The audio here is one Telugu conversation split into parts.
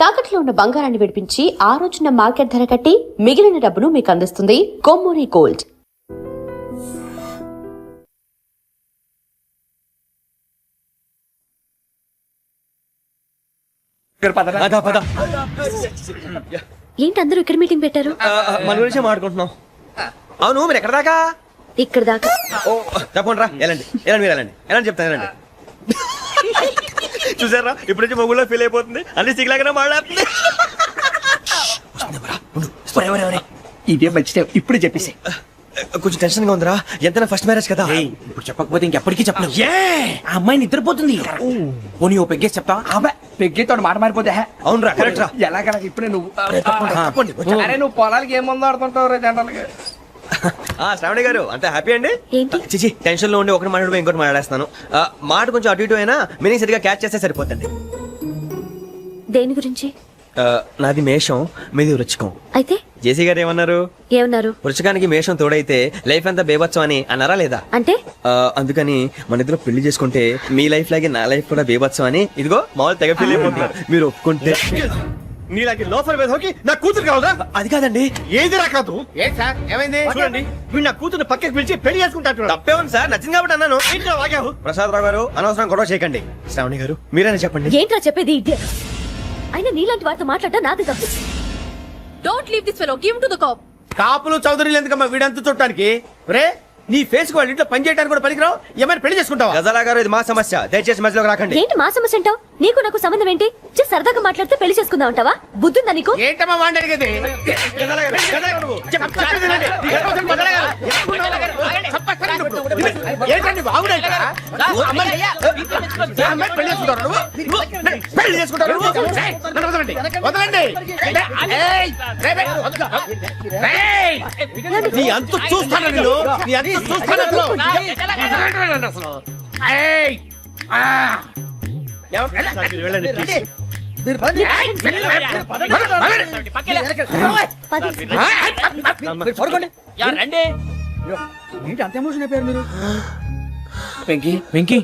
తాకట్లో ఉన్న బంగారాన్ని విడిపించి ఆ రోజున మార్కెట్ ధర కట్టి మిగిలిన డబ్బును మీకు అందిస్తుంది కొమ్మూరి గోల్డ్. ఏంటి అందరూ ఇక్కడ మీటింగ్ పెట్టారు? మన గురించి మాట్లాడుకుంటున్నాం. అవును, మీరు ఎక్కడ దాకా? ఇక్కడ దాకా. ఓ తప్పకుండా రా, వెళ్ళండి వెళ్ళండి, మీరు వెళ్ళండి వెళ్ళండి, చెప్తాను వెళ్ళండి. చూసారా, ఇప్పుడు నుంచి మొగుల్లో ఫీల్ అయిపోతుంది, అన్ని సిగ్లాగానే మాట్లాడుతుంది. ఇదే మంచి టైం, ఇప్పుడు చెప్పేసి. కొంచెం టెన్షన్ గా ఉందిరా, ఎంతైనా ఫస్ట్ మ్యారేజ్ కదా. ఇప్పుడు చెప్పకపోతే ఇంకెప్పటికీ చెప్పను. ఆ అమ్మాయి నిద్రపోతుంది. పోనీ ఓ పెగ్గేసి చెప్తా. పెగ్గేతో మాట మారిపోతే. అవునరా, కరెక్ట్ రా. ఎలాగలా ఇప్పుడే నువ్వు అరే నువ్వు పొలాలకి ఏముందో ఆడుతుంటావు జనరల్గా. శ్రావణి గారు అంత హ్యాపీ అండి? ఏంటి? చిచి, టెన్షన్ లో ఉండి ఒకటి మాట్లాడుకో ఇంకోటి మాట్లాడేస్తాను. మాట కొంచెం అటు ఇటు అయినా మీనింగ్ సరిగా క్యాచ్ చేస్తే సరిపోతుంది. దేని గురించి? నాది మేషం, మీది వృచ్చికం. అయితే జేసీ గారు ఏమన్నారు? వృచ్చికానికి మేషం తోడైతే లైఫ్ అంతా బేబత్సం అని అన్నారా లేదా? అంటే అందుకని మన ఇద్దరు పెళ్లి చేసుకుంటే మీ లైఫ్ లాగే నా లైఫ్ కూడా బేబత్సం అని ఇదిగో మామూలు తెగ ఫీల్ అయిపోతున్నారు. మీరు ఒప్పుకుంటే. నీలాంటి లోఫర్ మీద హోకి నా కూతురు కావాలా? అది కాదండి. ఏది రాకాదు. ఏంటి సార్, ఏమైంది? చూడండి, వీడు నా కూతురు పక్కకి పిలిచి పెళ్లి చేసుకుంటాడు. తప్పే ఉంది సార్, నచ్చింది కాబట్టి అన్నాను. ప్రసాద్ రావు గారు, అనవసరం గొడవ చేయకండి. శ్రావణి గారు మీరైనా చెప్పండి. ఏంట్రా చెప్పేది? అయినా నీలాంటి వారితో మాట్లాడటం నాది తప్పు. Don't leave this fellow, give to the cop. కాపులు చౌదరులు ఎందుకమ్మా వీడంతా చుట్టానికి? రే, నీ ఫేస్ కు వాళ్ళ ఇంట్లో పని చేయడానికి కూడా పనికిరావు. ఏమైనా పెళ్లి చేసుకుంటావా? గజాలా గారు, ఇది మా సమస్య, దయచేసి మధ్యలోకి రాకండి. ఏంటి మా సమస్య అంటావు? నీకు నాకు సంబంధం ఏంటి? సరదాగా మాట్లాడితే పెళ్లి చేసుకుందాం అంటావా? బుద్ధుందా నీకు? ఏంటమ్మా వాడిని అడిగేది? ఏంటండి బాగుండేట? పెళ్లి చేసుకుంటారు. వదలండి. నీ అంత చూస్తాను నేను, నీ అంత చూస్తాను అసలు. అంత ఎమోషన్ అయిపోయారు మీరు. వెంకీ వెంకీ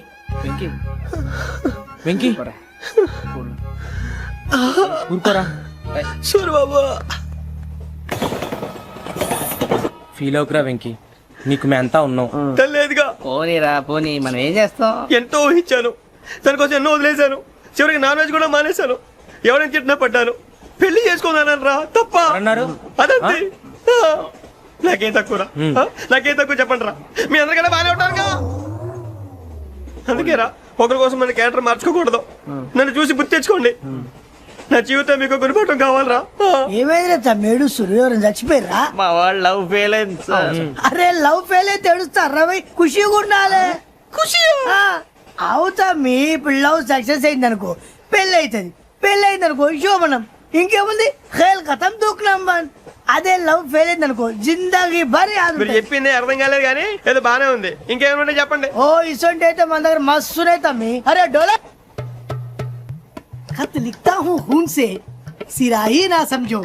వెంకీ వెంకీ ఊరుకోరా. సూర్ బాబా, ఫీల్ అవుకురా వెంకీ, నీకు మేమంతా ఉన్నాం. తెలియదుగా. పోనీరా పోనీ, మనం ఏం చేస్తాం? ఎంతో ఊహించాను, దానికోసం ఎన్నో వదిలేశాను, చివరికి నాన్ వెజ్ కూడా మానేశాను. ఎవరైనా తిట్టినా పడ్డాను. పెళ్లి చేసుకున్నానని రా, తప్ప అన్నారు. అదంతే. నాకేం తక్కువ, నాకేం తక్కువ చెప్పండి రా. మీ అందరికన్నా బాగానే ఉంటారుగా. అందుకే రా, ఒకరి కోసం మన క్యారెక్టర్ మార్చుకోకూడదు. నన్ను చూసి గుర్తు తెచ్చుకోండి. నా జీవితం మీకు గురిపటం కావాలరా. ఏమైనా తమ్మేడు సూర్యవరం చచ్చిపోయిరా? మా వాళ్ళు లవ్ ఫెయిల్ అయింది సార్. అరే లవ్ ఫెయిల్ అయితే ఏడుస్తారా? ఖుషిగా ఉండాలి. ఖుషి అవుతా. మీ ఇప్పుడు లవ్ సక్సెస్ అయింది అనుకో, పెళ్ళి అవుతుంది. పెళ్ళి అయింది అనుకో శోభనం. ఇంకేముంది, ఖేల్ కథం దూకునాం బాన్. అదే లవ్ ఫెయిల్ అయింది అనుకో జిందాగీ భారీ. మీరు చెప్పింది అర్థం కాలేదు కానీ ఏదో బానే ఉంది. ఇంకేమైనా చెప్పండి. ఓ ఇసొంటి అయితే మన దగ్గర మస్తునే తమ్మి. అరే డోలా खत लिखता हूँ खून से, सिरा ही ना समझो,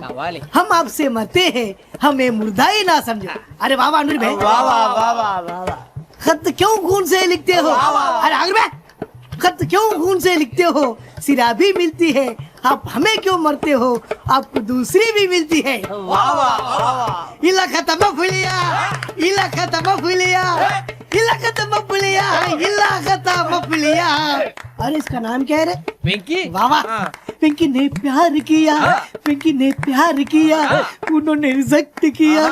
हम आपसे मरते हैं, हमें मुर्दा ही ना समझो. अरे वाह वाह अनुर भाई, वाह वाह वाह वाह वाह. खत क्यों खून से लिखते हो? अरे अनुर भाई, खत क्यों खून से लिखते हो? सिरा भी मिलती है, आप हमें क्यों मरते हो? आपको दूसरी भी मिलती है. वाह वाह वाह. इला खत्म फुलिया, इला खत्म फुलिया, इला खत्म फुलिया, इला खत्म फुलिया. अरे इसका नाम क्या है रे? వెంకీ. वाह वाह. पिंकी ने प्यार किया, पिंकी ने प्यार किया, उन्होंने रिजेक्ट किया,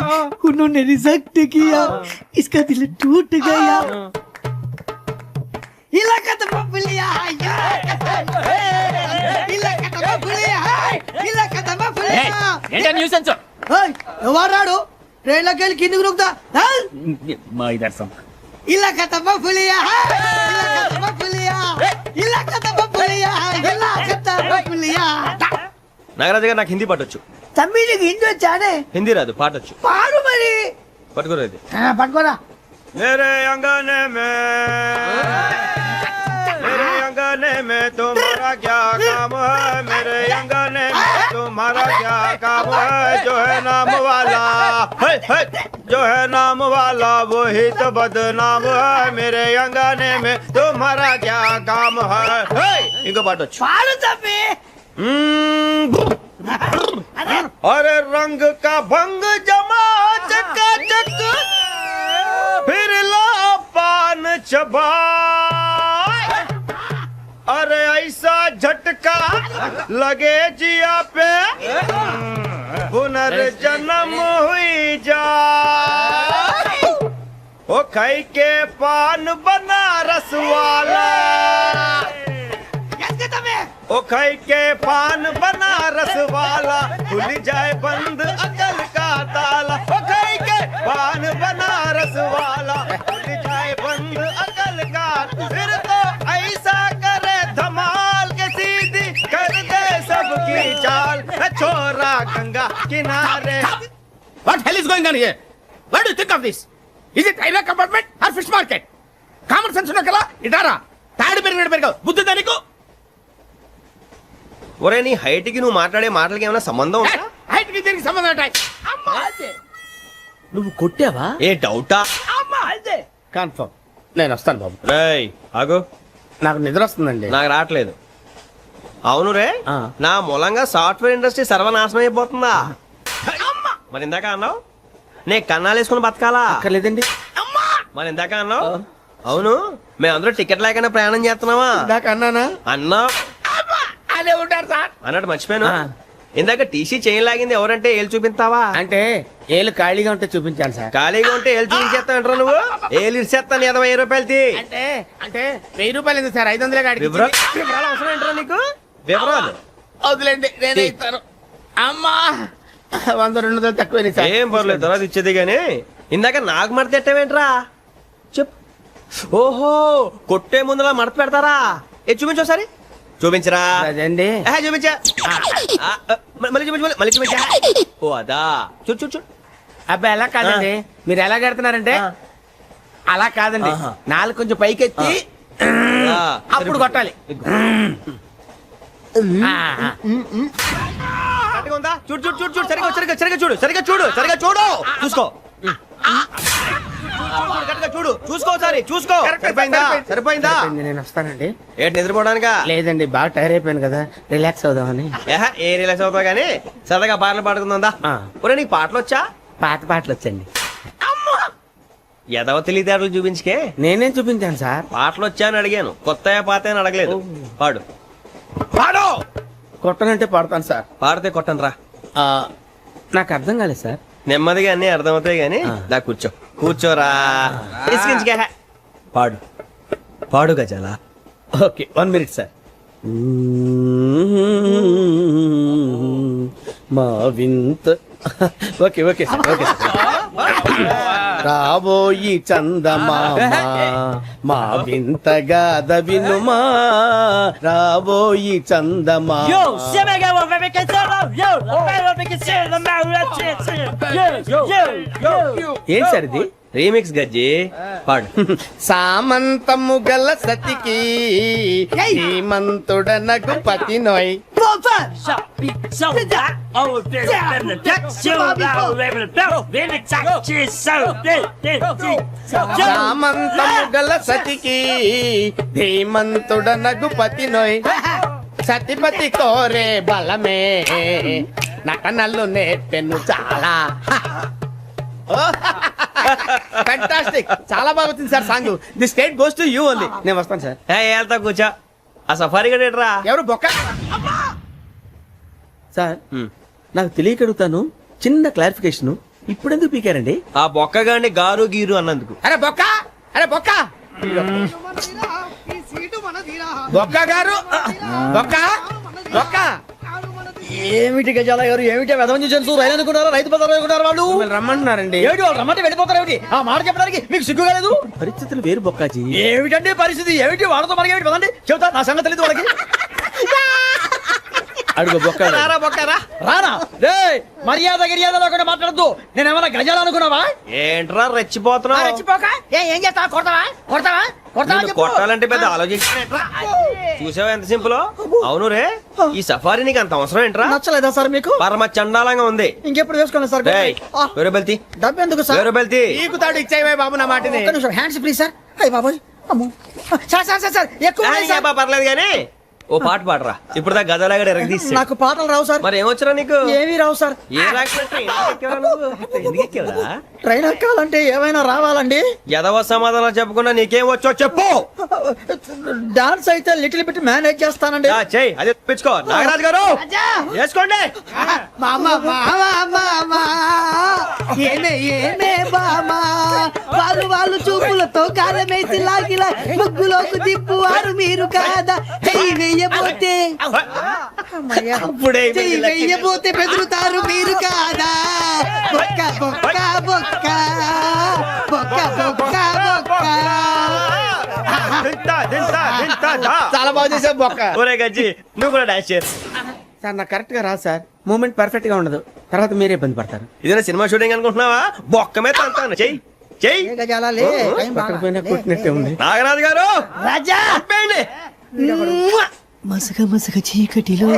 उन्होंने रिजेक्ट किया, इसका दिल टूट गया. इलाका तो बबलिया है, इलाका तो बबलिया है, इलाका तो बबलिया. ఏంటా న్యూసెన్స్? ఓయ్ ఎవరాడు? ట్రైన్ లోకి వెళ్ళి కిందికి రుకుతా. మా ఇదర్సం. इलाका तो बबलिया है, इलाका तो बबलिया, इलाका तो बबलिया है, इलाका तो बबलिया. నాగరాజు గారు, నాకు హిందీ పాటొచ్చు. తమ్మి నీకు హిందీ వచ్చానే? హిందీ రాదు, పాటొచ్చు. పాడు మరి. పట్టుకోలేదు. పట్టుకోరా. मेरे अंगने में, मेरे अंगने में तुम्हारा क्या काम है? मेरे अंगने में तुम्हारा क्या काम है? जो है नाम वाला, जो है नाम वाला वही तो बदनाम है. मेरे अंगने में तुम्हारा क्या काम है? ఇంకో పాట వచ్చు. పాడు తమ్మి. अरे रंग का भंग जमा चकाचक फिर ला पान चबा अरे ऐसा झटका लगे जिया पे पुनर्जन्म हुई जा ओ खाई के पान बनारस वाला ओ खाई के पान बनारस वाला खुल जाए बंद अकल का ताला ओ खाई के पान बनारस वाला खुल जाए बंद अकल का फिर तो ऐसा करे धमाल के सीधी कर दे सबकी चाल छोरा गंगा किनारे What hell is going on here? What do you think of this? Is it railway compartment or fish market? Common sense ఉన్న కదా ఇటారా తాడు పెరిగాడు బుద్ధి దానికి ఒరే నీ హైట్ కి నువ్వు మాట్లాడే మాటలకి ఏమైనా సంబంధం ఉందా హైట్ కి దీనికి సంబంధం ఉంటాయి అమ్మా అదే నువ్వు కొట్టావా ఏ డౌటా అమ్మా అదే కన్ఫర్మ్ నేను వస్తాను బాబు రేయ్ ఆగు నాకు నిద్ర వస్తుందండి నాకు రావట్లేదు అవును రే ఆ. నా మూలంగా సాఫ్ట్వేర్ ఇండస్ట్రీ సర్వనాశనం అయిపోతుందా మరి ఇందాక అన్నావు నే కన్నాలు వేసుకుని బతకాలా అక్కర్లేదండి మరి ఇందాక అన్నావు అవును మేమందరూ టికెట్ లేకనే ప్రయాణం చేస్తున్నావా ఇందాక అన్నానా అన్నా అదే ఉంటారు సార్ అన్నట్టు మర్చిపోయాను ఆ. ఇందాక టీసీ చేయి లాగింది ఎవరంటే ఏళ్ళు చూపిస్తావా అంటే ఏళ్ళు ఖాళీగా ఉంటే చూపించాను సార్ ఖాళీగా ఉంటే ఏళ్ళు చూపించేస్తానంటారా నువ్వు ఏళ్ళు ఇచ్చేస్తాను 20 రూపాయలది అంటే అంటే 1000 రూపాయలు ఎందుకు సార్ 500 కాడికి వివరాలు వివరాలు అవసరం ఏంటరా నీకు వివరాలు వదిలేండి నేనే ఇస్తాను అమ్మా 100 200 తక్కువ సార్ ఏం పర్లేదు తర్వాత ఇచ్చేది గానీ ఇందాక నాకు మడత ఎట్టవేంట్రా చెప్పు ఓహో కొట్టే ముందులా మడత పెడతారా ఏ చూపించు ఒకసారి చూపించరా అదండి చూపించా మళ్ళీ చూపించు మళ్ళీ చూపించా ఓ అదా చూడు చూడు చూడు అబ్బాయి ఎలా కాదండి మీరు ఎలా కడుతున్నారంటే ఆ. అలా కాదండి ఆహా. నాలుగు కొంచెం పైకెత్తి ఆ, అప్పుడు కొట్టాలి ఆ, కరెక్ట్గా ఉందా చూడు చూడు చూడు చూడు సరిగా సరిగా సరిగా చూడు సరిగా చూడు సరిగా చూడు చూసుకో కరెక్ట్గా చూడు చూసుకో ఒకసారి చూసుకో సరిపోయిందా సరిపోయిందా సరిపోయింది, నేను వస్తానండి ఏంటి నిద్రపోవడానికా లేదండి బాగా టైర్ అయిపోయాను కదా రిలాక్స్ అవుదామని ఏ రిలాక్స్ అవుతావు కానీ సరదాగా పాటలు పాడుకుందా ఆ. ఒరే నీకు పాటలు వచ్చా పాత పాటలు వచ్చండి ఎదవ తెలివితేటలు చూపించుకే నేనేం చూపించాను సార్ పాటలు వచ్చా అని అడిగాను కొత్త పాత అని అడగలేదు పాడు పాడు కొట్టనంటే పడతాను సార్ పాడితే కొట్టను రా ఆ, నాకు అర్థం కాలేదు సార్ నెమ్మదిగా అన్ని అర్థమవుతాయి గానీ దా కూర్చో కూర్చోరా ఇసుకించుకే పాడు పాడు గజాల ఓకే 1 మినిట్ సార్ మా వింత okay okay sir okay sir రాబోయి చందమామ మా వింతగా దవినుమా రాబోయి చందమామ ఏం సార్ ఇది రీమిక్స్ గజ్జి పాడు సామంతము గల సతికి శ్రీమంతుడనగు పతి నోయ్ సామంతము గల సతికి ధీమంతుడనగు పతి నోయ్ సతిపతి కోరే బలమే నటనలు నేర్పెను చాలా ఫ్యాంటాస్టిక్ చాలా బాగా వచ్చింది sir song the state goes to you only నేను వస్తాను సార్ వెళ్తా కూర్చో ఆ సఫారీ గడేట్రా ఎవరు బొక్క సార్ నాకు తెలియక అడుగుతాను చిన్న క్లారిఫికేషన్ ఇప్పుడు ఎందుకు పీకారండి ఆ బొక్కగాండి గారు గీరు అన్నందుకు అరే బొక్క అరే బొక్క బొక్క గారు బొక్క బొక్క ఏమిటి గజాల గారు ఏమిటి వెదవం చూసారు రైలు అనుకున్నారా రైతు బజార్ అనుకున్నారు వాళ్ళు మిమ్మల్ని రమ్మంటున్నారండి ఏమిటి వాళ్ళు రమ్మంటే వెళ్ళిపోతారు ఏమిటి ఆ మాట చెప్పడానికి మీకు సిగ్గు కాలేదు పరిస్థితులు వేరు బొక్కాజీ ఏమిటండి పరిస్థితి ఏమిటి వాళ్ళతో మనకి ఏమిటి పదండి చెబుతా నా సంగతి తెలియదు వాళ్ళకి అడుగు బొక్క రారా బొక్కరా రానా రే మర్యాద గిర్యాద లేకుండా మాట్లాడద్దు నేను ఏమైనా గజాలు అనుకున్నావా ఏంట్రా రెచ్చిపోతున్నావు రెచ్చిపోక ఏం చేస్తావా కొడతావా కొడతావా కొడతావా నిన్ను చెప్పు. కొట్టాలంటే పెద్ద ఆలోచించానేట్రా చూసావా ఎంత సింపుల్ అవును రే ఈ సఫారీ నీకు అంత అవసరం ఏంట్రా నచ్చలేదా సార్ మీకు పరమ చండాలంగా ఉంది ఇంకెప్పుడు వేసుకోండి సార్ డేయ్, వేరే బెల్తి డబ్బు ఎందుకు సార్ వేరే బెల్తి నీకు తాడు ఇచ్చాయి బాబు నా మాటని ఒక్క నిమిషం హ్యాండ్స్ ప్లీజ్ సార్ అయ్యి బాబోయ్ అమ్మో సార్ సార్ సార్ సార్ ఎక్కువ ఉన్నాయి సార్. పర్లేదు కానీ ఓ పాట పాడరా ఇప్పుడు దా గదలాగడ ఎరగ తీసి నాకు పాటలు రావు సార్. మరి ఏమొచ్చరా నీకు ఏమీ రావు సార్. ఏ రాకపోతే ఎందుకు ఎక్కేవరా ట్రైన్ ఎక్కాలంటే ఏమైనా రావాలండి. ఎదవ సమాధానం చెప్పకుండా నీకేం వచ్చో చెప్పు. డాన్స్ అయితే లిటిల్ బిట్ మేనేజ్ చేస్తానండి. చెయ్యి అది తెప్పించుకో. నాగరాజు గారు వేసుకోండి. ఏమే ఏమే బామా వాళ్ళు చూపులతో కారమేసి లాగిలా ముగ్గులోకి తిప్పువారు మీరు కాదా. చెయ్యి వెయ్యబోతే అప్పుడే చెయ్యి వెయ్యబోతే బెదురుతారు మీరు కాదా. బొక్క బొక్క బొక్క బొక్క బొక్క బొక్క. చాలా బాగా చేసావు బొక్క. ఒరే గజ్జి నువ్వు కూడా డాన్స్ చేయరు. సార్ నాకు కరెక్ట్ గా రాదు సార్. మూమెంట్ పర్ఫెక్ట్ గా ఉండదు, తర్వాత మీరే ఇబ్బంది పడతారు. ఇదేనా సినిమా షూటింగ్ అనుకుంటున్నావా? బొక్క మీద అంటాను. చెయ్యి చెయ్యి. పక్కన పోయినా కొట్టినట్టే ఉంది. నాగరాజు గారు రాజా చెప్పండి. మసగ మసగ చీకటిలో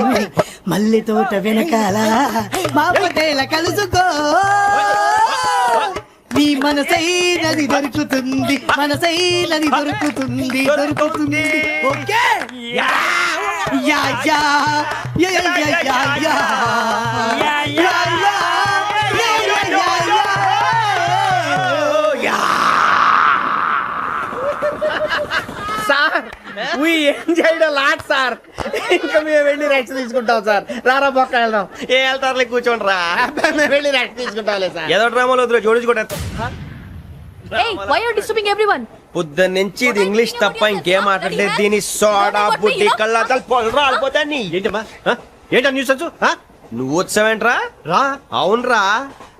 మల్లె తోట వెనకాల మా పటేల కలుసుకో. నీ మనసైనది దొరుకుతుంది, మనసైనది దొరుకుతుంది దొరుకుతుంది. Okay yeah yeah yeah yeah yeah yeah yeah yeah yeah. Sir we enjoyed a lot sir. ఇంకా మేము వెళ్ళి రెస్ట్ తీసుకుంటాం సార్. రారా బొక్క వెళ్దాం. ఏ వెళ్తారులే కూర్చోండి రా. మేము వెళ్ళి రెస్ట్ తీసుకుంటాంలే సార్. ఏదో డ్రామాలో వద్దు జోడించుకుంటా. Hey, why are you disturbing everyone? పొద్దున్న నుంచి ఇది ఇంగ్లీష్ తప్ప ఇంకేం మాట్లాడలేదు. దీని సోడా బుడ్డి కళ్ళతలు పొలరా అల్పోతా. నీ ఏంటమ్మా ఏంటా న్యూస్ వచ్చు? నువ్వు వచ్చావేంట్రా? రా. అవునరా,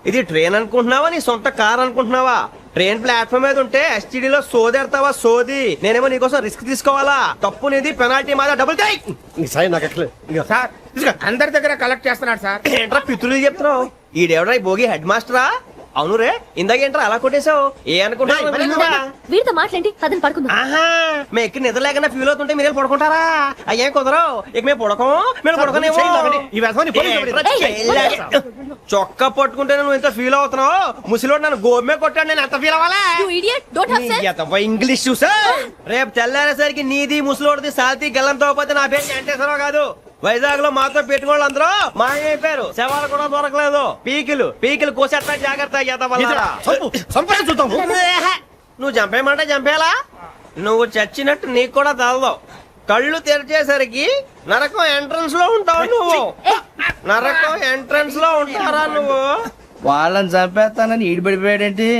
ఇది ట్రైన్ అనుకుంటున్నావా నీ సొంత కార్ అనుకుంటున్నావా? ట్రైన్ ప్లాట్ఫామ్ మీద ఉంటే STD లో సోదేడతావా సోది. నేనేమో నీకోసం రిస్క్ తీసుకోవాలా? తప్పు నీది, పెనాల్టీ మాదా, డబుల్ టై. సార్ అందరి దగ్గర కలెక్ట్ చేస్తున్నాడు సార్. ఏంట్రా పితులు చెప్తున్నావు? ఈడెవడ్రా ఈ భోగి హెడ్ మాస్టరా? అవును రే, ఇందాకేంట్రా అలా కొట్టేశావు? ఏ అనుకుంటున్నావు? వీరితో మాట్లాడి అతను పడుకుందాం. ఆహా, మేము ఎక్కడ నిద్ర లేకుండా ఫీల్ అవుతుంటే మీరే పడుకుంటారా? అయ్యేం కుదరవు. ఇక మేము పడకం, మేము పడకనేమో. చొక్కా పట్టుకుంటే నువ్వు ఎంత ఫీల్ అవుతున్నావు? ముసలివాడు నన్ను గోమే కొట్టాడు, నేను ఎంత ఫీల్ అవ్వాలా? You idiot, don't have sense. English చూసా. రేపు తెల్లారేసరికి నీది ముసలివాడిది సాల్తీ గల్లంతో పోతే నా పేరు వెంకటేశ్వరరావు కాదు. వైజాగ్ లో మాతో పెట్టుకోళ్ళు అందరూ మాయమైపోయారు. శవాలు కూడా దొరకలేదు. పీకిలు కోసేస్తా జాగ్రత్త. నువ్వు చంపేయమంటే చంపేలా? నువ్వు చచ్చినట్టు నీకు కూడా తలదు. కళ్ళు తెరిచేసరికి నరకం ఎంట్రన్స్ లో ఉంటావు నువ్వు. నరకం ఎంట్రన్స్ లో ఉంటారా నువ్వు? వాళ్ళని చంపేస్తానని ఈడిపడిపోయాడేంటి?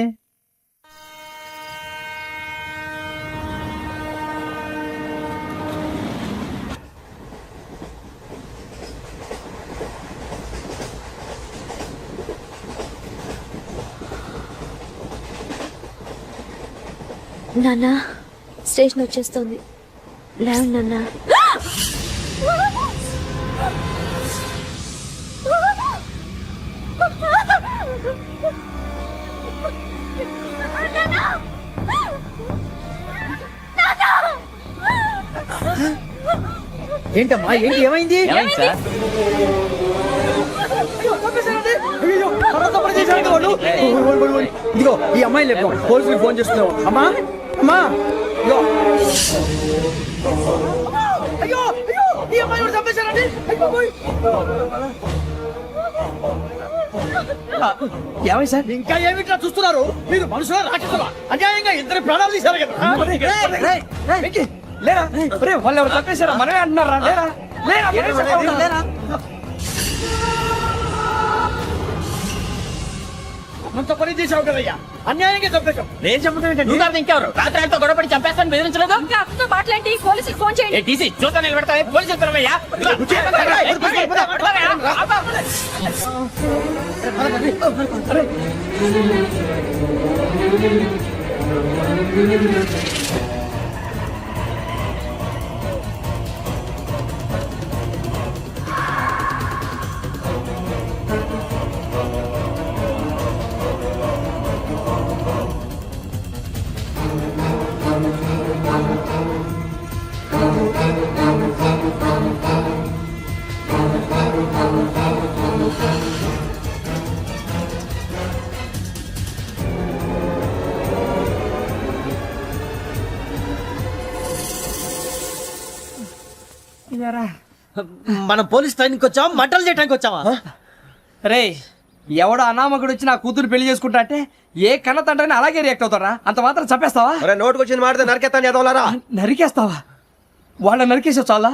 నాన్న స్టేషన్ వచ్చేస్తుంది. లేవు నాన్న. ఏంటమ్మా ఏంటి ఏమైంది? ఇదిగో ఈ అమ్మాయి లేదు, పోలీసులకు ఫోన్ చేస్తున్నావు. అమ్మా అమ్మా ఇదిగో. అయ్యో అయ్యో ఈ అమ్మాయి కూడా చంపేశారండి. ఏమై సార్? ఇంకా ఏమిట్లా చూస్తున్నారు? మీరు మనుషుల రాక్షసులా? అన్యాయంగా ఇద్దరు ప్రాణాలు తీశారు కదా. లేరా వాళ్ళు ఎవరు చంపేశారా? మనమే అంటున్నారా? లేరా అంత పని చేశావు కదయ్యా, అన్యాయంగా చంపేశావు. నేను చెప్పడం నువ్వు ఇంకెవరు రాత్రి గొడవపడి చంపేస్తాను బెదిరించలేదు. అతనితో మాట్లాడి పోలీసులకు ఫోన్ చేయండి. టీసీ చూస్తా నిలబెడతా. పోలీసులు పిలవయ్యా. మనం పోలీస్ ట్రైనింగ్ వచ్చావా మంటలు చేయడానికి వచ్చావా? రే ఎవడో అనామకుడు వచ్చి నా కూతురు పెళ్లి చేసుకుంటా అంటే ఏ కన్న తండ్రిని అలాగే రియాక్ట్ అవుతారా? అంత మాత్రం చంపేస్తావా? అరే నోటుకు వచ్చింది మాడితే నరికేస్తాను చదవాలరా. నరికేస్తావా? వాళ్ళని నరికేసావు చాలా,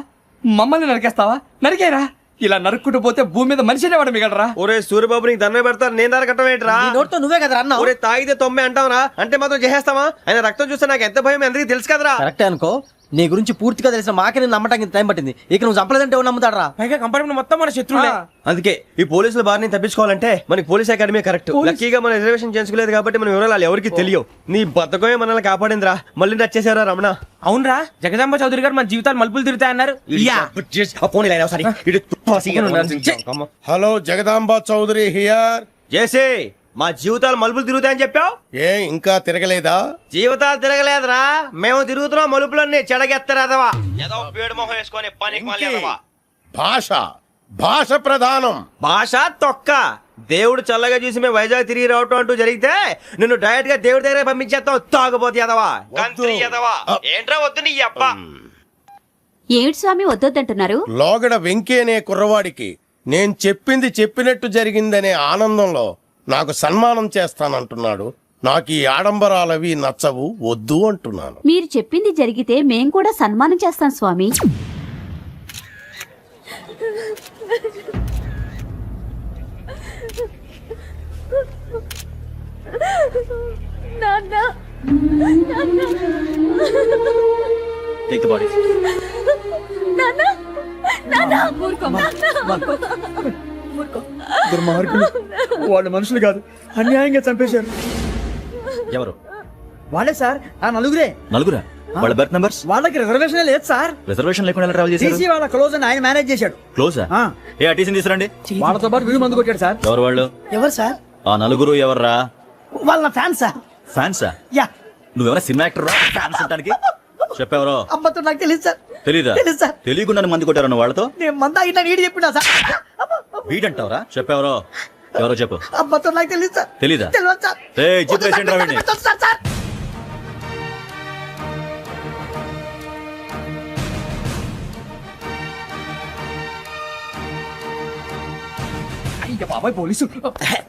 మమ్మల్ని నరికేస్తావా? నరికేరా. ఇలా నరుక్కుంటూ పోతే భూమి మీద మనిషినే వాడు మిగలరా. ఒరే సూర్యబాబు నీకు దండ పెడతాను, నేను నరకటం ఏంట్రా? నీ నోటితో నువ్వే కదా అన్నావు. ఒరే తాగితే తొమ్మే అంటావరా? అంటే మాత్రం చేసేస్తావా? ఆయన రక్తం చూస్తే నాకు ఎంత భయం అందరికీ తెలుసు కదరా. కరెక్టే అనుకో, నీ గురించి పూర్తిగా తెలిసిన మాకే నేను నమ్మటానికి ఇంత టైం పట్టింది. ఇక నువ్వు చంపలేదంటే ఎవరు నమ్ముతాడరా? పైగా కంపార్ట్మెంట్ మొత్తం మన శత్రువులే. అందుకే ఈ పోలీసుల బారిని తప్పించుకోవాలంటే మనకి పోలీస్ అకాడమీ కరెక్ట్. లక్కీగా మన రిజర్వేషన్ చేసుకోలేదు కాబట్టి మన వివరాలు ఎవరికి తెలియవు. నీ బతకమే మనల్ని కాపాడిందిరా. మళ్ళీ నచ్చేసారా రమణ? అవునరా, జగదాంబ చౌదరి గారు మన జీవితాలు మలుపులు తిరుగుతాయన్నారు. Hello Jagadamba Chaudhary here. చేసే మా జీవితాలు మలుపులు తిరుగుతాయని చెప్పావు. ఏ ఇంకా తిరగలేదా? జీవితాలు తిరగలేదురా, మేము తిరుగుతున్నాం మలుపులన్నీ. చెడగెత్తరాదవా ఏదో పేడు మొహం వేసుకొని పనికి మాలేదవా. భాష భాష ప్రధానం. భాష తొక్క. దేవుడు చల్లగా చూసి మేము వైజాగ్ తిరిగి రావటం అంటూ జరిగితే నిన్ను డైరెక్ట్ గా దేవుడి దగ్గర పంపించేస్తావు. తాగబోతు ఎదవా, కంత్రి ఎదవా. ఏంట్రా వద్దు నీ అబ్బా. ఏమిటి స్వామి వద్దొద్దంటున్నారు? లోగడ వెంకీ అనే కుర్రవాడికి నేను చెప్పింది చెప్పినట్టు జరిగిందనే ఆనందంలో నాకు సన్మానం చేస్తానంటున్నాడు. నాకు ఈ ఆడంబరాలవి నచ్చవు, వద్దు అంటున్నాను. మీరు చెప్పింది జరిగితే మేం కూడా సన్మానం చేస్తాం స్వామి. దుర్మార్గులు, వాళ్ళు మనుషులు కాదు, అన్యాయంగా చంపేశారు. ఎవరు? వాళ్ళే సార్, ఆ నలుగురే. నలుగురా? వాళ్ళ బర్త్ నంబర్స్? వాళ్ళకి రిజర్వేషన్ లేదు సార్. రిజర్వేషన్ లేకుండా ఎలా ట్రావెల్ చేశారు? టీసీ వాళ్ళ క్లోజ్ అని ఆయన మేనేజ్ చేశాడు. క్లోజా? ఆ. ఏ ఆ టీసీని తీసుకురండి. వాళ్ళతో పాటు వీడు మందు కొట్టాడు సార్. ఎవరు వాళ్ళు? ఎవరు సార్? ఆ నలుగురు ఎవర్రా? వాళ్ళ ఫ్యాన్ సార్. ఫ్యాన్సా? యా. నువ్వెవరా సినిమా యాక్టర్ రా ఫ్యాన్స్ అంటానికి? చెప్పెవరో? అబ్బతో నాకు తెలియదు సార్. తెలీదా? తెలీదు సార్. తెలియకుండా మంది కొట్టారన్న వాళ్ళతో? నేను మందా ఇట్లా నీడి చెప్పినా సార్. వీడంటావరా? చెప్పెవరో? ఎవరో చెప్పు. అబ్బతో నాకు తెలియదు సార్. తెలీదా? తెలియదు సార్. ఏయ్, జీప్ వేసేయండి రా వీడిని. పెట్టొద్దు సార్, సార్. అయ్య బాబాయ్, పోలీసు.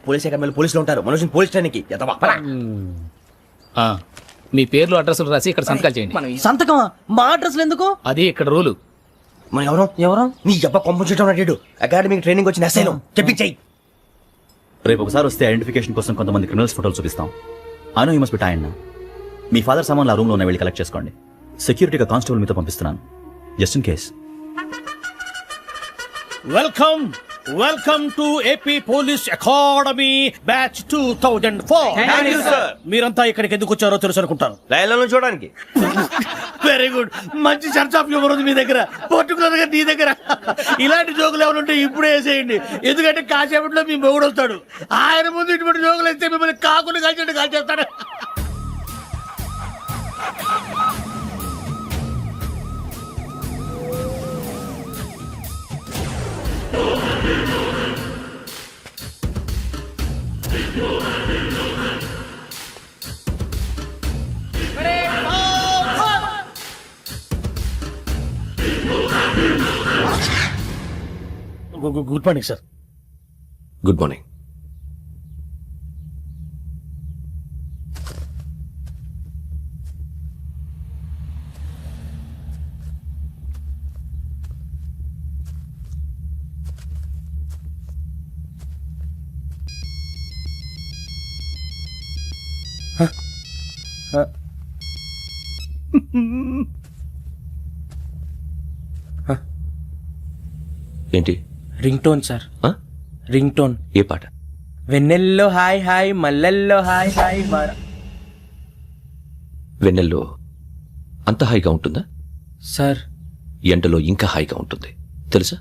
పోలీస్ అకాడమీలో పోలీసులు ఉంటారు. మనుషులు పోలీస్ ట్రైనింగ్ ఎదవా. మీ పేర్లు అడ్రస్లు రాసి ఇక్కడ సంతకాలు చేయండి. సంతకమా? మా అడ్రస్లు ఎందుకు? అది ఇక్కడ రూలు. మన ఎవరో ఎవరు? నీ అబ్బ పంపించడం అడిగాడు. అకాడమిక్ ట్రైనింగ్ వచ్చిన అసైలం చెప్పించాయి. రేపు ఒకసారి వస్తే ఐడెంటిఫికేషన్ కోసం కొంతమంది క్రిమినల్స్ ఫోటోలు చూపిస్తాం. I know you must be tired now. Me father సామాన్లు ఆ రూమ్ లో ఉన్న వెళ్ళి కలెక్ట్ చేసుకోండి. సెక్యూరిటీగా కానిస్టేబుల్ మీతో పంపిస్తున్నాను, just in case. Welcome welcome to AP police academy batch 2004. మీరంతా ఇక్కడికి ఎందుకు వచ్చారో తెలుసు అనుకుంటాను. లైన్లను చూడడానికి. వెరీ గుడ్, మంచి చర్చ్ ఆఫ్ హ్యూమర్ ఉంది మీ దగ్గర, పర్టికులర్ గా నీ దగ్గర. ఇలాంటి జోకులు ఏమైనా ఉంటే ఇప్పుడే వేసేయండి, ఎందుకంటే కాసేపట్లో మీ మొగుడు వస్తాడు. ఆయన ముందు ఇటువంటి జోకులు వేస్తే మిమ్మల్ని కాకుని కాల్చేట్టు కాల్చేస్తాడు. Good morning sir. Good morning. ఏంటి? Ring tone sir. Ring tone. ఏ పాట? వెన్నెల్లో హాయ్ హాయ్, మల్లెల్లో హాయ్ హాయ్. వెన్నెల్లో అంత హాయిగా ఉంటుందా? సార్ ఎండలో ఇంకా హాయిగా ఉంటుంది తెలుసా?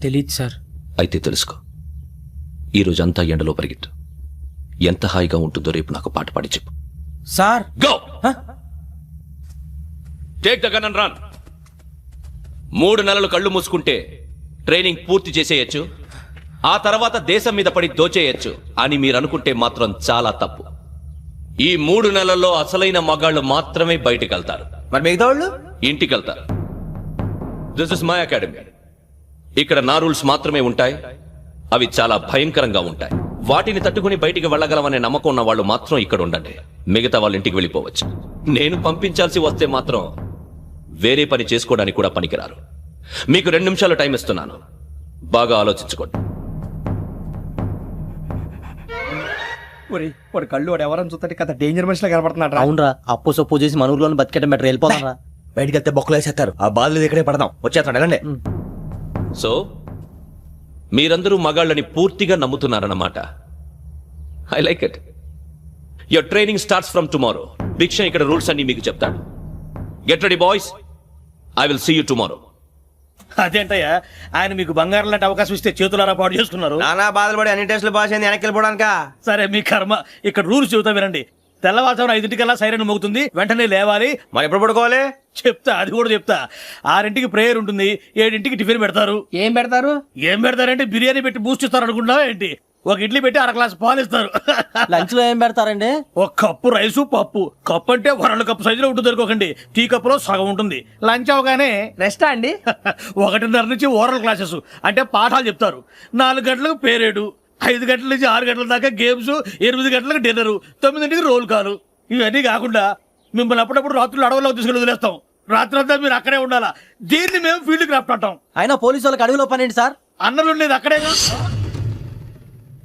తెలీదు సార్. అయితే తెలుసుకో. ఈరోజు అంతా ఎండలో పరిగెత్తు. ఎంత హాయిగా ఉంటుందో రేపు నాకు పాట పాడి చెప్పు. Sir go. Take the gun and run. 3 నెలలు కళ్ళు మూసుకుంటే ట్రైనింగ్ పూర్తి చేసేయచ్చు, ఆ తర్వాత దేశం మీద పడి దోచేయచ్చు అని మీరు అనుకుంటే మాత్రం చాలా తప్పు. ఈ 3 నెలల్లో అసలైన మగాళ్ళు మాత్రమే బయటికి వెళ్తారు. మరి మిగతా వాళ్ళు ఇంటికి వెళ్తారు. This is my academy. ఇక్కడ నా రూల్స్ మాత్రమే ఉంటాయి. అవి చాలా భయంకరంగా ఉంటాయి. వాటిని తట్టుకుని బయటికి వెళ్ళగలమనే నమ్మకం ఉన్న వాళ్ళు మాత్రం ఇక్కడ ఉండండి. మిగతా వాళ్ళ ఇంటికి వెళ్ళిపోవచ్చు. నేను పంపించాల్సి వస్తే మాత్రం వేరే పని చేసుకోవడానికి కూడా పనికిరారు. మీకు 2 నిమిషాలు టైం ఇస్తున్నాను. బాగా ఆలోచించుకోండి. వాడు కళ్ళు వాడు ఎవరైనా చూస్తే కదా డేంజర్ మనిషిలో కనపడుతున్నాడు. అవునరా, అప్పు సొప్పు చేసి మన ఊర్లో బతికేట బెటర్ వెళ్ళిపోతారా. బయటికి వెళ్తే బొక్కలు వేసేస్తారు. ఆ బాధలు ఇక్కడే పడదాం. వచ్చేస్తాడు వెళ్ళండి. సో మీరందరూ మగాళ్ళని పూర్తిగా నమ్ముతున్నారన్నమాట. I like it. Your training starts from tomorrow. Bhiksha ఇక్కడ రూల్స్ అన్ని మీకు చెప్తాడు. Get ready boys. I will see you tomorrow. అదేంటయ్యా, ఆయన మీకు బంగారం లాంటి అవకాశం ఇస్తే చేతులారా పాటు చేసుకున్నారు. నానా బాధలు పడి అన్ని టెస్టులు పాస్ అయింది, వెనక్కి వెళ్ళిపోవడానికా? సరే మీ కర్మ. ఇక్కడ రూల్స్ చెబుతా వినండి. తెల్లవారుజామున 5 సైరన్ మోగుతుంది, వెంటనే లేవాలి. మరి ఎప్పుడు పడుకోవాలి? చెప్తా, అది కూడా చెప్తా. 6 ప్రేయర్ ఉంటుంది, 7 టిఫిన్ పెడతారు. ఏం పెడతారు? ఏం పెడతారంటే బిర్యానీ పెట్టి బూస్ట్ ఇస్తారు అనుకుంటున్నావా ఏంటి? ఒక ఇడ్లీ పెట్టి 1 గ్లాస్ పాలు ఇస్తారు. లంచ్ లో ఏం పెడతారండి? ఒక కప్పు రైసు పప్పు. కప్పు అంటే 1/2 కప్పు సైజులో ఉంటుంది అనుకోకండి. టీ కప్పులో సగం ఉంటుంది. లంచ్ అవగానే రెస్టా అండి? 1:30 నుంచి ఓరల్ క్లాసెస్ అంటే పాఠాలు చెప్తారు. 4 గంటలకు పేరేడు, 5 గంటల నుంచి 6 గంటల దాకా గేమ్స్, 8 గంటలకు డిన్నర్, 9ంటికి రోల్ కాలు. ఇవన్నీ కాకుండా మిమ్మల్ని అప్పుడప్పుడు రాత్రులు అడవుల్లో తీసుకెళ్ళి వదిలేస్తాం. రాత్రి అంతా మీరు అక్కడే ఉండాలా. దీన్ని మేము ఫీల్డ్ క్రాఫ్ట్ అంటాం. అయినా పోలీసు వాళ్ళకి అడవిలో పని ఏంటి సార్? అన్నలు ఉండేది అక్కడేగా.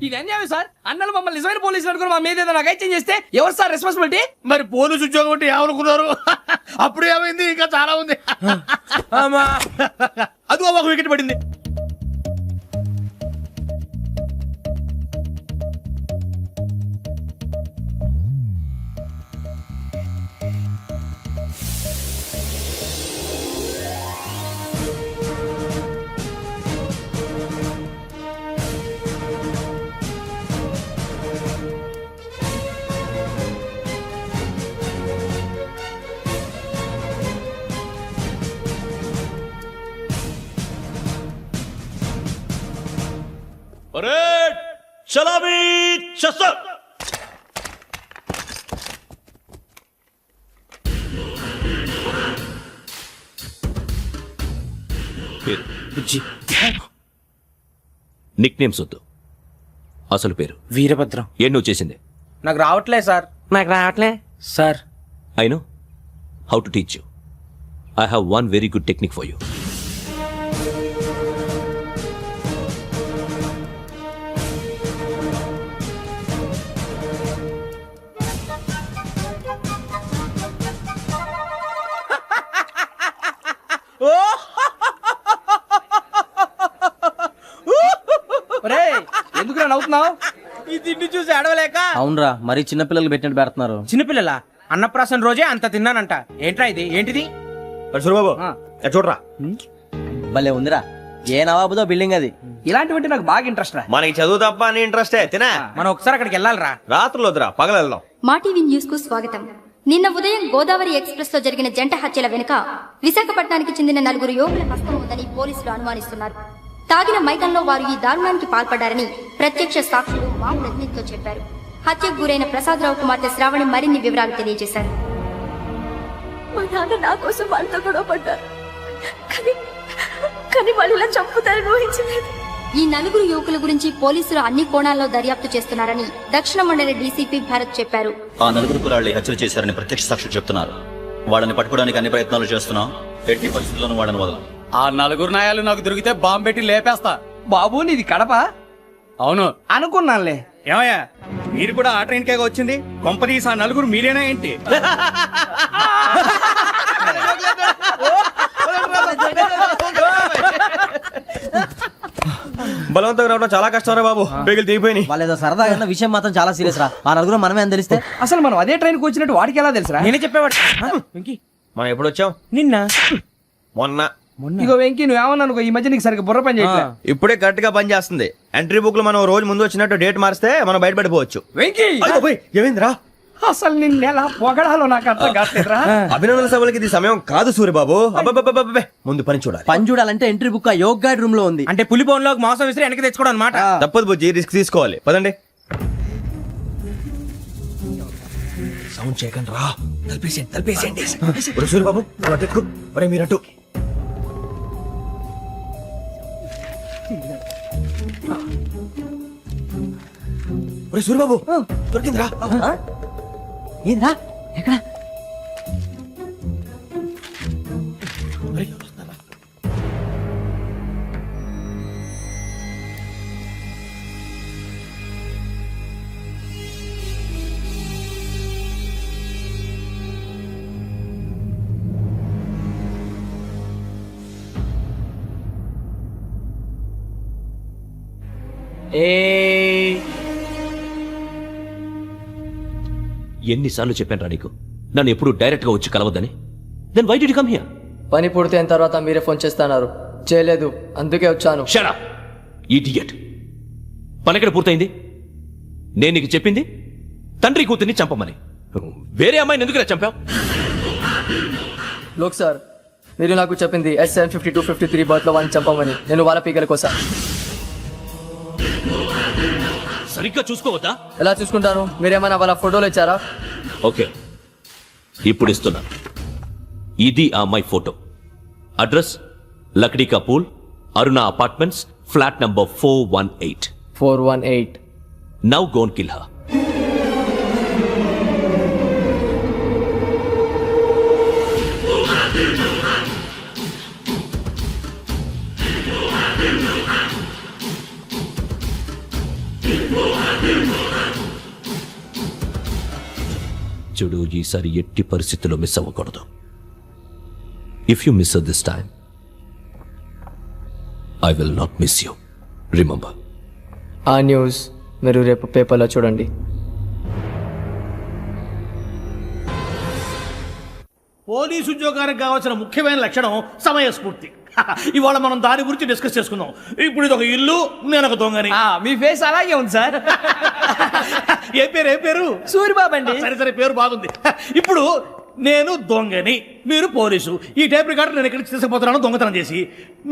ఇది అన్యాయం సార్. అన్నలు మమ్మల్ని నిజమైన పోలీసులు అనుకుని మా మీద ఏదైనా అగైత్యం చేస్తే ఎవరు సార్ రెస్పాన్సిబిలిటీ? మరి పోలీసు ఉద్యోగం అంటే ఏమనుకున్నారు? అప్పుడు ఏమైంది? ఇంకా చాలా ఉంది. అది ఒక వికెట్ పడింది. చలాబీ చస్టర్. నిక్ నేమ్స్ వద్దు, అసలు పేరు. వీరభద్రం. ఏం నువ్వు చేసింది? నాకు రావట్లే సార్. నాకు రావట్లే sir. I know how to teach you. I have one very good technique for you. ఎందుకు నవ్వుతున్నావు? ఈ తిండి చూసి అడవలేక. అవునరా, మరి చిన్నపిల్లలు పెట్టినట్టు పెడుతున్నారు. చిన్నపిల్లల అన్నప్రాసన రోజే అంత తిన్నానంట. ఏంట్రా ఇది? ఏంటిది? సూరిబాబు చూడరా, భలే ఉందిరా. ఏ నవాబుదో బిల్డింగ్ అది. ఇలాంటివంటే నాకు బాగా ఇంట్రెస్ట్ రా. మనకి చదువు తప్ప అని ఇంట్రెస్టే. తినా మనం ఒకసారి అక్కడికి వెళ్ళాలిరా. రాత్రులు వద్దురా, పగలు వెళ్దాం. మా టీవీ న్యూస్ కు స్వాగతం. నిన్న ఉదయం గోదావరి ఎక్స్ప్రెస్ లో జరిగిన జంట హత్యల వెనుక విశాఖపట్నానికి చెందిన 4 యువకుల హస్తం ఉందని పోలీసులు అనుమానిస్తున్నారు. తాగిన మైకంలో వారు ఈ దారుణానికి పాల్పడ్డారని ప్రత్యక్ష సాక్షులు మా ప్రతినిధితో చెప్పారు. హత్యకు గురైన ప్రసాదరావు కుమార్తె శ్రావణి మరిన్ని వివరాలు తెలియజేశారు. మా నాన్న నా కోసం వాళ్ళతో గొడవ పడ్డారు, కానీ వాళ్ళు ఇలా చంపుతారని ఊహించలేదు. ఈ 4 యువకుల గురించి పోలీసులు అన్ని కోణాల్లో దర్యాప్తు చేస్తున్నారని దక్షిణ మండలి డీసీపీ భరత్ చెప్పారు. ఆ 4 కులాళ్ళు హత్యలు చేశారని ప్రత్యక్ష సాక్షులు చెప్తున్నారు. వాళ్ళని పట్టుకోవడానికి అన్ని ప్రయత్నాలు చేస్తున్నాం. ఎట్టి పరిస్థితుల్లోనూ వాళ్ళని వదలం. ఆ 4 నాయాలు నాకు దొరికితే బాంబు పెట్టి లేపేస్తా. బాబు నీది కడప? అవును అనుకున్నానులే. ఏమయ్యా, మీరు కూడా ఆ ట్రైన్ కేగా వచ్చింది? కొంపదీసి ఆ 4 మీరేనా ఏంటి? బలవంతంగా రావడం చాలా కష్టం రా బాబు. బేగులు దిగిపోయినాయి. వాళ్ళేదో సరదాగా ఉన్న విషయం మాత్రం చాలా సీరియస్ రా. ఆ 4 మనమే అని తెలిస్తే అసలు మనం అదే ట్రైన్కి వచ్చినట్టు వాడికి ఎలా తెలుసురా? నేనే చెప్పేవాడు. మనం ఎప్పుడు వచ్చాం? నిన్న మొన్న. ఇగో వెంకీ, నువ్వేమన్నా అనుకో, ఈ మధ్య నీకు సరిగ్గా బుర్ర పని చేయట్లే. ఇప్పుడే కరెక్ట్ గా పని చేస్తుంది. ఎంట్రీ బుక్ లో మనం రోజు ముందు వచ్చినట్టు డేట్ మారిస్తే మనం బయటపడిపోవచ్చు. వెంకీ, ఏమైందిరా? అసలు నిన్న ఎలా పొగడాలో నాకు అర్థం కాట్లేదురా. అభినందన సభలకి ఇది సమయం కాదు సూరిబాబు. అబ్బబ్బబ్బబ్బబ్బే, ముందు పని చూడాలి. పని చూడాలంటే ఎంట్రీ బుక్ ఆ యోగ్ గైడ్ రూమ్ లో ఉంది. అంటే పులి బోన్లోకి మాంసం విసిరి వెనక్కి తెచ్చుకోవడం అనమాట. తప్పదు బుజ్జి, రిస్క్ తీసుకోవాలి. పదండి. సౌండ్ చేయకండి రా. తలపేసేయండి. సూరిబాబు మీరు అటు. సూరిబాబు దొరికిందిరా. ఏంద్రా ఎక్కడ? ఎన్నిసార్లు చెప్పాను రా నీకు నన్ను ఎప్పుడు డైరెక్ట్ గా వచ్చి కలవద్దని. Then why did you come here? పని పూర్తయిన తర్వాత మీరే ఫోన్ చేస్తున్నారు. చేయలేదు, అందుకే వచ్చాను. Shut up idiot. పని ఎక్కడ పూర్తయింది? నేను నీకు చెప్పింది తండ్రి కూతుర్ని చంపమని. వేరే అమ్మాయిని ఎందుకు చంపావు? లోక్ సార్, మీరు నాకు చెప్పింది S75253 బర్త్లో వాళ్ళని చంపమని. నేను వాళ్ళ పీకల కోసం. సరిగ్గా చూసుకోవద్దా? ఎలా చూసుకుంటాను? మీరేమైనా వాళ్ళ ఫోటోలు ఇచ్చారా? ఓకే, ఇప్పుడు ఇస్తున్నా. ఇది ఆ అమ్మాయి photo. Address Lakdi కపూల్, Aruna apartments, flat number 418. 418. Now go and kill her. చూడు, ఈసారి ఎట్టి పరిస్థితుల్లో మిస్ అవ్వకూడదు. If you miss this time I will not miss you. Remember. ఆ న్యూస్ మీరు రేపు పేపర్లో చూడండి. పోలీసు ఉద్యోగానికి కావాల్సిన ముఖ్యమైన లక్షణం సమయస్ఫూర్తి. ఇవాళ మనం దాని గురించి డిస్కస్ చేసుకుందాం. ఇప్పుడు ఇది ఒక ఇల్లు, నేను ఒక దొంగని. మీ ఫేస్ అలాగే ఉంది సార్. ఏ పేరు? సూరిబాబు అండి. సరే పేరు బాగుంది. ఇప్పుడు నేను దొంగని, మీరు పోలీసు. ఈ టైప్ రికార్డు నేను ఎక్కడికి తీసుకుపోతున్నాను దొంగతనం చేసి.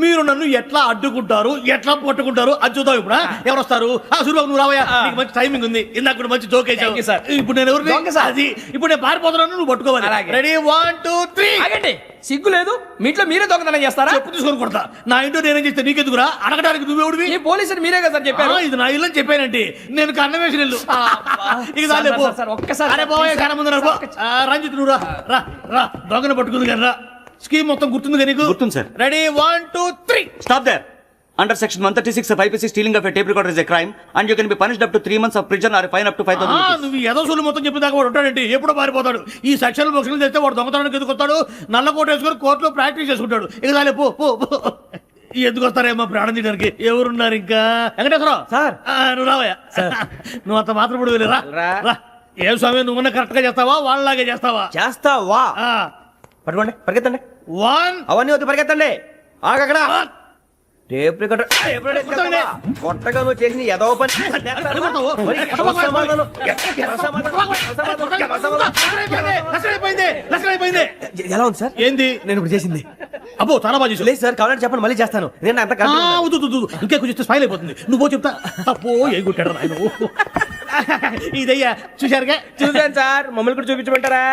మీరు నన్ను ఎట్లా అడ్డుకుంటారు, ఎట్లా పట్టుకుంటారు అది చూద్దాం. ఇప్పుడు ఎవరు వస్తారు? సూరిబాబు నువ్వు రావయ్యా, నీకు మంచి టైమింగ్ ఉంది. ఇందాక కూడా మంచి జోక్ వేసావు. ఇప్పుడు నేను ఎవరు? అది ఇప్పుడు నేను పారిపోతున్నాను, నువ్వు పట్టుకోవాలి. రెడీ 1 2 3. ఆగండి, సిగ్గు లేదు? మీ ఇంట్లో మీరే దొంగతనం చేస్తారా? చెప్పు తీసుకొని కొడతా. నా ఇంట్లో నేనేం చేస్తే నీకెందుకురా? అడగడానికి నువ్వెవడివి? ఈ పోలీసులు మీరే కదా సార్ చెప్పారు. ఇది నా ఇల్లు అని చెప్పానంటే నేను కన్నం వేసిన ఇల్లు. ఒక్కసారి రంజిత్ నువ్వు రా రా, దొంగను పట్టుకుంది కానీ రా. స్కీమ్ మొత్తం గుర్తుంది కానీ నీకు? గుర్తుంది sir. Ready 1 2 3. Stop there. Under section 136 of IPC, stealing of a tape recorder is a crime and you can be punished up to 3 months of prison or a fine up to 5,000 rupees. నువ్వు ఏదో సొల్లు మొత్తం చెప్పిన దాకా వాడు ఉంటాడండి. ఎప్పుడో పారిపోతాడు. ఈ సెక్షన్ బొక్షన్లు చేస్తే వాడు దొంగతనానికి ఎందుకు వస్తాడు? నల్ల కోట వేసుకొని కోర్టులో ప్రాక్టీస్ చేసుకుంటాడు. ఇక చాలే పో పో పో. ఎందుకు వస్తారేమో ప్రాణం తీయడానికి? ఎవరున్నారు ఇంకా? వెంకటేశ్వరరావు సార్, నువ్వు రావయ్యా. నువ్వు అంత మాత్రం ఇప్పుడు వెళ్ళి రా. ఏ స్వామి, నువ్వు కరెక్ట్ గా చేస్తావా వాళ్ళలాగే చేస్తావా? చేస్తావా? పట్టుకోండి, పరిగెత్తండి. 1. అవన్నీ వద్దు, పరిగెత్తండి. ఆగక్కడ టేప్ రికార్డర్ కొత్తగా నువ్వు చేసిన ఏదో పని. ఎలా ఉంది సార్? ఏంది నేను ఇప్పుడు చేసింది? అబ్బో చాలా బాగా చేసావు. లేదు సార్, కావాలంటే చెప్పండి, మళ్ళీ చేస్తాను. నేను అంత ఇంకే కొంచెం స్మైల్ అయిపోతుంది. నువ్వు చెప్తా. అబ్బో ఏ కొట్టాడు ఆయన. ఇదయ్యా చూశారుగా? చూసాను సార్, మమ్మల్ని కూడా చూపించమంటారా?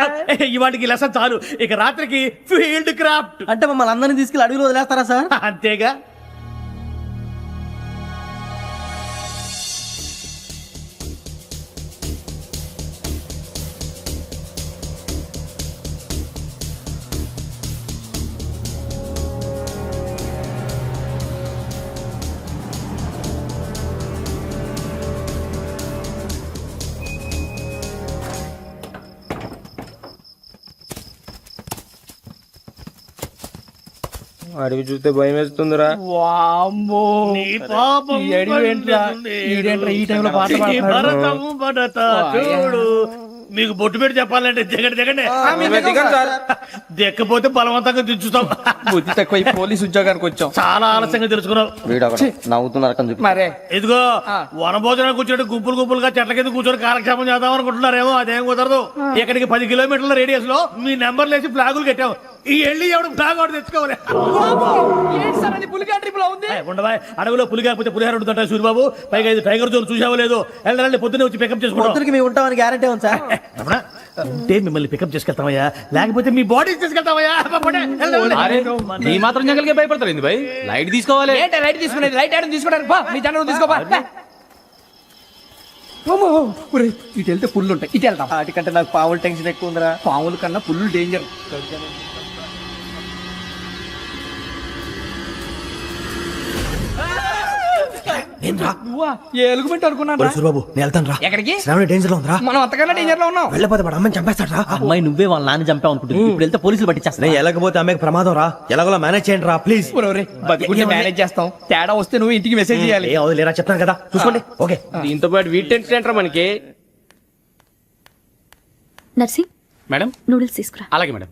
ఇవాటికి లెసన్ చాలు. ఇక రాత్రికి ఫీల్డ్ క్రాఫ్ట్. అంటే మమ్మల్ని అందరినీ తీసుకెళ్ళి అడుగులు వదిలేస్తారా సార్? అంతేగా. అడిగి చూస్తే భయం వేస్తుందిరా. చూడు, మీకు బొట్టు పెట్టి చెప్పాలంటే దిగండి. దిక్కపోతే బలవంతంగా దించుతాం. బుద్ధి తక్కువ, పోలీసు ఉద్యోగానికి వచ్చాం. చాలా ఆలస్యంగా తెలుసుకున్నావు. నవ్వుతున్నారు. మరే ఇదిగో వనభోజనానికి కూర్చోటి గుంపులుగా చెట్ల కింద కూర్చొని కాలక్షేపం చేద్దాం అనుకుంటున్నారేమో. అదేం కుదరదు. ఇక్కడికి 10 కిలోమీటర్ల రేడియస్ లో మీ నెంబర్లు వేసి ఫ్లాగులు కట్టాము. ఈ వెళ్ళి ఎవడు ఫ్లాగ్ ఒకటి తెచ్చుకోవాలి. ఉండవా, అడవిలో పులి కాకపోతే పులిహార ఉంటుంటాయి సూరిబాబు. పైగా ఇది టైగర్ జోన్ చూసావో లేదో. వెళ్ళాలంటే పొద్దున్నే వచ్చి పికప్ చేసుకుంటాం. మేము ఉంటామని గ్యారంటీ ఉంది సార్. అంటే మిమ్మల్ని పికప్ చేసుకెళ్తామయ్యా, లేకపోతే మీ బాడీ తీసుకెళ్తామయ్యా. నీ మాత్రం జంగల్కే భయపడతారు ఏంది భయ్? లైట్ తీసుకోవాలి. లైట్ తీసుకునేది? లైట్ తీసుకుంటారు. మీ జనం తీసుకోవాలి. ఒరే ఇటు వెళ్తే పుల్లు ఉంటాయి, ఇటు వెళ్దాం. వాటికంటే నాకు పావులు టెన్షన్ ఎక్కువ ఉందిరా. పాముల కన్నా పుల్లు డేంజర్. నువ్వా? ఏ ఎలుగుబెట్టి అనుకున్నాను. సూరిబాబు నేను వెళ్తాను రా. ఎక్కడికి? శ్రావణి డేంజర్ లో ఉందిరా. మనం అంతకన్నా డేంజర్ లో ఉన్నాం. వెళ్ళపోతే వాడు అమ్మని చంపేస్తాడు రా. అమ్మాయి నువ్వే వాళ్ళ నాన్న చంపావు అనుకుంటుంది. ఇప్పుడు వెళ్తే పోలీసులు పట్టించేస్తా. నేను వెళ్ళకపోతే అమ్మకి ప్రమాదం రా. ఎలాగోలా మేనేజ్ చేయండి రా ప్లీజ్. బతికుంటే మేనేజ్ చేస్తాం. తేడా వస్తే నువ్వు ఇంటికి మెసేజ్ చేయాలి. ఏ అవదు లేరా, చెప్తాను కదా చూసుకోండి. ఓకే. దీంతో పాటు వీటి టెన్షన్ ఏంట్రా మనకి. నర్సి మేడం నూడిల్స్ తీసుకురా. అలాగే మేడం.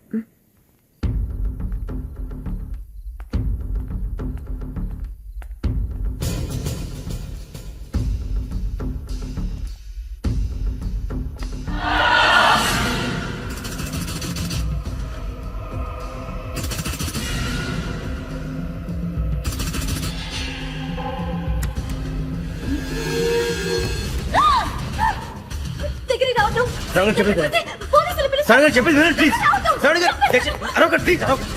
దగ్గరికి రావద్దు. శ్రావణి చెప్పేది పోలీసులు పిలుస్తారు. శ్రావణి చెప్పేది వినండి ప్లీజ్. శ్రావణి గారు అరొకటి ప్లీజ్ అరొకటి.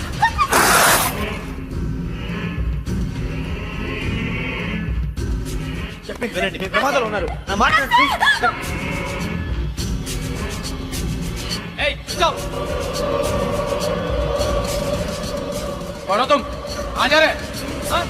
చెప్పేది వినండి, మీ ప్రమాదాలు ఉన్నారు. నా మాట వినండి, ప్లీజ్. ఏయ్ స్టాప్. कौन हो तुम? आ जा रहे? हाँ?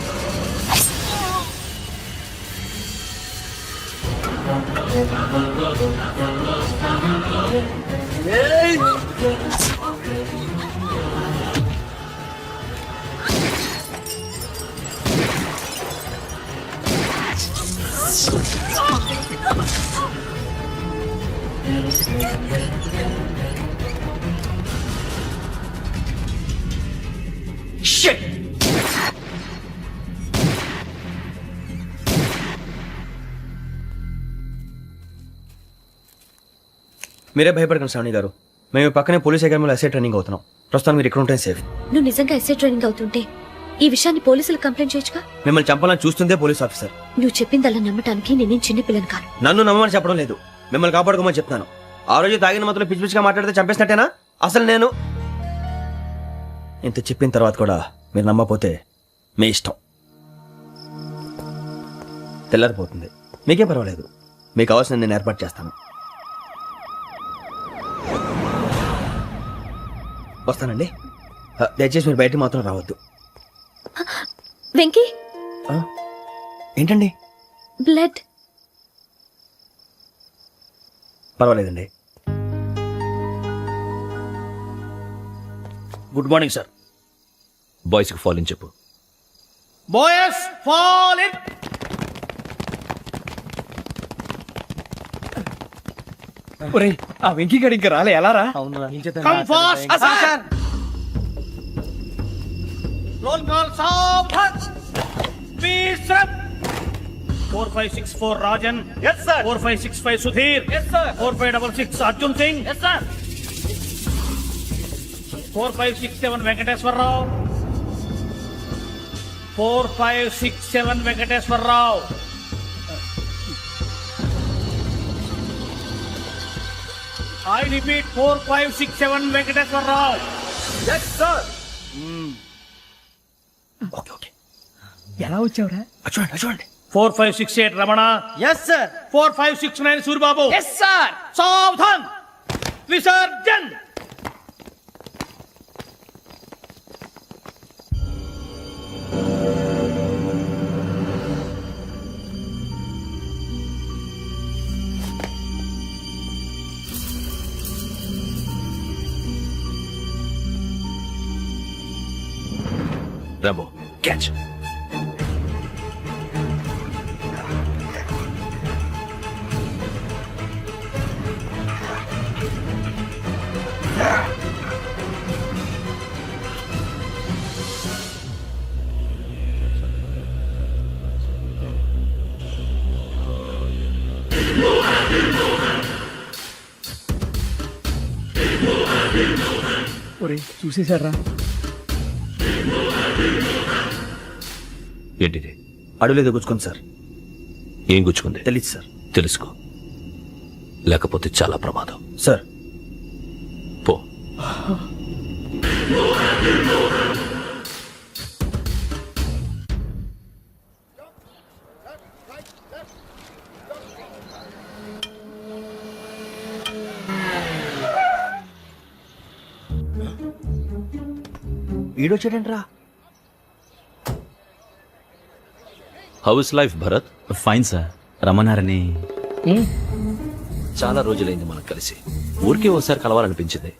Shit! మీరే భయపడకండి శ్రావణి గారు. మేము పక్కనే పోలీస్ అకాడమీలో ఎస్ఐ ట్రైనింగ్ అవుతున్నాం. ప్రస్తుతం మీరు ఇక్కడ ఉంటే సేఫ్. నువ్వు నిజంగా ఎస్ఐ ట్రైనింగ్ అవుతుంటే ఈ విషయాన్ని పోలీసులకు కంప్లైంట్ చేయొచ్చుగా. మిమ్మల్ని చంపాలని చూస్తుందే పోలీస్ ఆఫీసర్. నువ్వు చెప్పిందల్లా నమ్మటానికి నేనేం చిన్న పిల్లని కాను. నన్ను నమ్మమని చెప్పడం లేదు, మిమ్మల్ని కాపాడుకోమని చెప్తాను. ఆ రోజు తాగిన మత్తులో పిచ్చి పిచ్చిగా మాట్లాడితే చంపేసినట్టేనా? అసలు నేను ఇంత చెప్పిన తర్వాత కూడా మీరు నమ్మపోతే మీ ఇష్టం. తెల్లారిపోతుంది, మీకే పర్వాలేదు. మీకు అవసరం నేను ఏర్పాటు చేస్తాను. వస్తానండి. దయచేసి మీరు బయటికి మాత్రం రావద్దు. వెంకీ ఏంటండి? బ్లడ్. పర్వాలేదండి. Good morning sir. బాయ్స్ కి ఫాలో చెప్పు. Boys fall in. ఒరే ఆ వెంకీ గడి ఇంకా రాలే, ఎలా రా? Come fast sir. Roll call సావధాన్. Please 4564 Rajan. yes sir. 4565 Sudheer. yes sir. 4566 Arjun Singh. yes sir. 4567 Venkateswararao. 4567 Venkateswararao. I repeat 4567 Venkateswararao. yes sir. Okay okay. ఎలా వచ్చావురా? చూడండి చూడండి. 4568 Ramana. yes sir. 4569 Suribabu. Yes sir. సావధాన్. విసర్జన్. Rambo catch. ఒరే చూసేశారా? ఏంటిది? అడుగులేదు గుచ్చుకుంది సార్. ఏం గుచ్చుకుంది? తెలీదు సార్. తెలుసుకో, లేకపోతే చాలా ప్రమాదం. సార్ పో. ఈడొచ్చాడంట్రా. How's life Bharat? Fine sir, రమ్మన్నారని. చాలా రోజులైంది మనం కలిసి. ఊరికే ఓసారి కలవాలనిపించింది.